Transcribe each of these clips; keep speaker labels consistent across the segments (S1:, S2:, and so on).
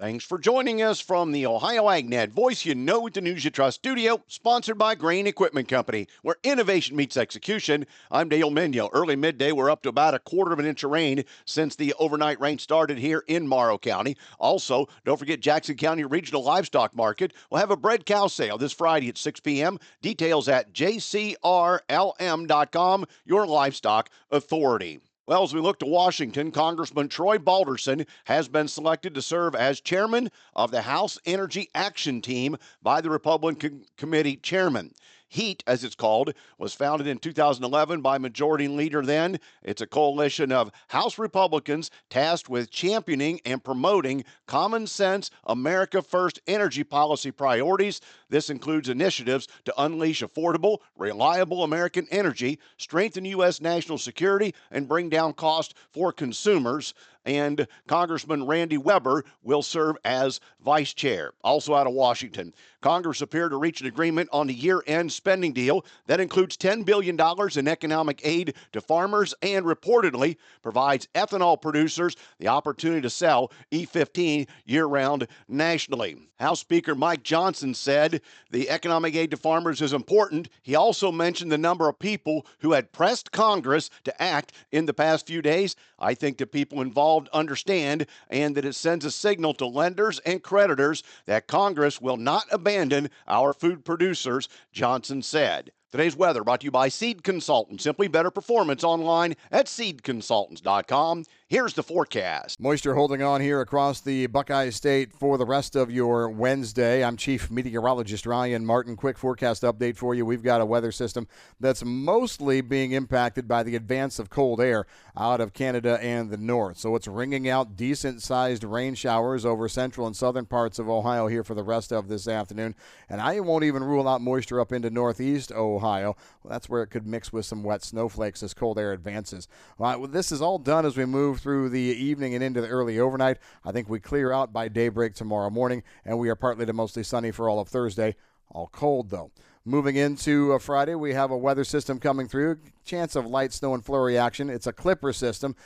S1: Thanks for joining us from the Ohio AgNet Voice You Know with the News You Trust studio, sponsored by Grain Equipment Company, where innovation meets execution. I'm Dale Minyo. Early midday, we're up to about a quarter of an inch of rain since the overnight rain started here in Morrow County. Also, don't forget Jackson County Regional Livestock Market will have a bred cow sale this Friday at 6 p.m. Details at jcrlm.com, your livestock authority. Well, as we look to Washington, Congressman Troy Balderson has been selected to serve as chairman of the House Energy Action Team by the Republican Committee chairman. HEAT, as it's called, was founded in 2011 by Majority Leader then. It's a coalition of House Republicans tasked with championing and promoting common sense, America First energy policy priorities. This includes initiatives to unleash affordable, reliable American energy, strengthen U.S. national security, and bring down costs for consumers. And Congressman Randy Weber will serve as vice chair. Also out of Washington, Congress appeared to reach an agreement on the year-end spending deal that includes $10 billion in economic aid to farmers and reportedly provides ethanol producers the opportunity to sell E15 year-round nationally. House Speaker Mike Johnson said the economic aid to farmers is important. He also mentioned the number of people who had pressed Congress to act in the past few days. I think the people involved understand and that it sends a signal to lenders and creditors that Congress will not abandon our food producers, Johnson said. Today's weather brought to you by Seed Consultants. Simply better performance online at seedconsultants.com. Here's the forecast.
S2: Moisture holding on here across the Buckeye State for the rest of your Wednesday. I'm Chief Meteorologist Ryan Martin. Quick forecast update for you. We've got a weather system that's mostly being impacted by the advance of cold air out of Canada and the north. So it's ringing out decent-sized rain showers over central and southern parts of Ohio here for the rest of this afternoon. And I won't even rule out moisture up into northeast Ohio. Well, that's where it could mix with some wet snowflakes as cold air advances. Well, this is all done as we move through the evening and into the early overnight. I think we clear out by daybreak tomorrow morning, and we are partly to mostly sunny for all of Thursday. All cold, though. Moving into Friday, we have a weather system coming through. Chance of light snow and flurry action. It's a clipper system.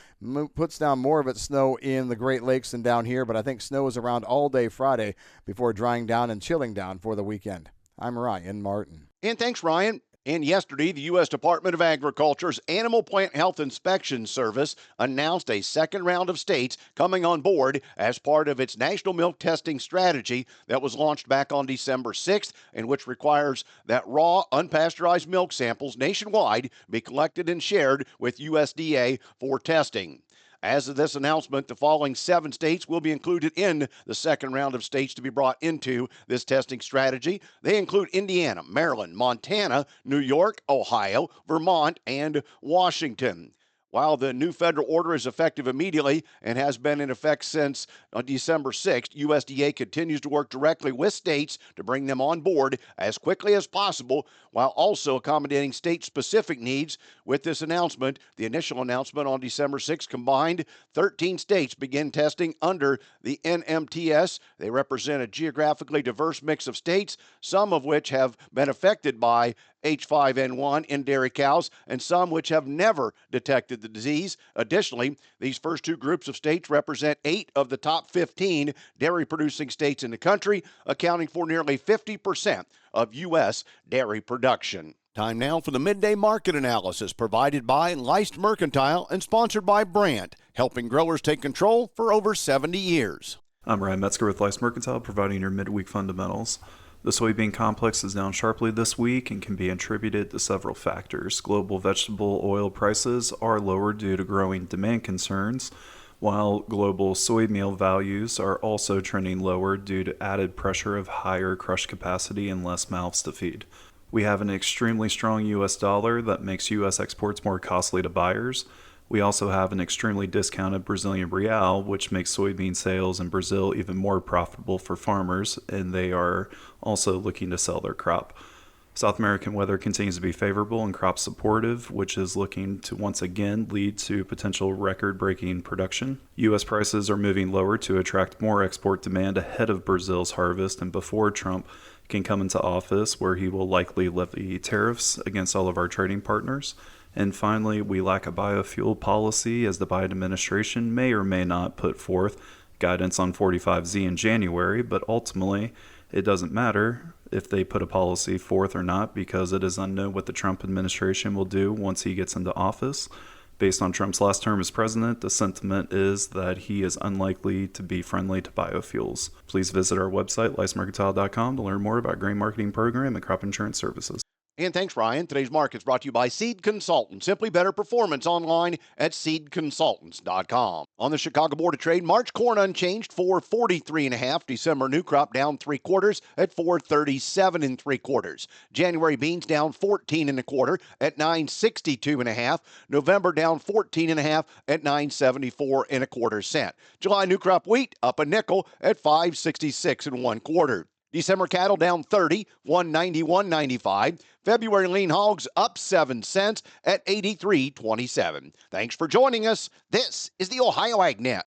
S2: Puts down more of its snow in the Great Lakes than down here, but I think snow is around all day Friday before drying down and chilling down for the weekend. I'm Ryan Martin.
S1: And thanks, Ryan. And yesterday, the U.S. Department of Agriculture's Animal Plant Health Inspection Service announced a second round of states coming on board as part of its national milk testing strategy that was launched back on December 6th, and which requires that raw, unpasteurized milk samples nationwide be collected and shared with USDA for testing. As of this announcement, the following 7 states will be included in the second round of states to be brought into this testing strategy. They include Indiana, Maryland, Montana, New York, Ohio, Vermont, and Washington. While the new federal order is effective immediately and has been in effect since December 6th, USDA continues to work directly with states to bring them on board as quickly as possible, while also accommodating state-specific needs. With this announcement, the initial announcement on December 6th combined 13 states begin testing under the NMTS. They represent a geographically diverse mix of states, some of which have been affected by H5N1 in dairy cows, and some which have never detected the disease. Additionally, these first 2 groups of states represent 8 of the top 15 dairy-producing states in the country, accounting for nearly 50% of U.S. dairy production. Time now for the Midday Market Analysis, provided by Leist Mercantile and sponsored by Brandt, helping growers take control for over 70 years.
S3: I'm Ryan Metzger with Leist Mercantile, providing your midweek fundamentals. The soybean complex is down sharply this week and can be attributed to several factors. Global vegetable oil prices are lower due to growing demand concerns, while global soy meal values are also trending lower due to added pressure of higher crush capacity and less mouths to feed. We have an extremely strong U.S. dollar that makes U.S. exports more costly to buyers. We also have an extremely discounted Brazilian real, which makes soybean sales in Brazil even more profitable for farmers, and they are also looking to sell their crop. South American weather continues to be favorable and crop supportive, which is looking to once again lead to potential record-breaking production. U.S. prices are moving lower to attract more export demand ahead of Brazil's harvest and before Trump can come into office, where he will likely levy tariffs against all of our trading partners. And finally, we lack a biofuel policy, as the Biden administration may or may not put forth guidance on 45Z in January, but ultimately it doesn't matter if they put a policy forth or not because it is unknown what the Trump administration will do once he gets into office. Based on Trump's last term as president, the sentiment is that he is unlikely to be friendly to biofuels. Please visit our website, licemercantile.com, to learn more about grain marketing program and crop insurance services.
S1: And thanks, Ryan. Today's market is brought to you by Seed Consultants. Simply better performance online at seedconsultants.com. On the Chicago Board of Trade, March corn unchanged, 443.5. December new crop down 3/4 at 437 3/4. January beans down 14 1/4 at 962.5. November down 14.5 at 974 1/4 cent. July new crop wheat up a nickel at 566 1/4. December cattle down 30, 191.95. February lean hogs up 7 cents at 83.27. Thanks for joining us. This is the Ohio AgNet.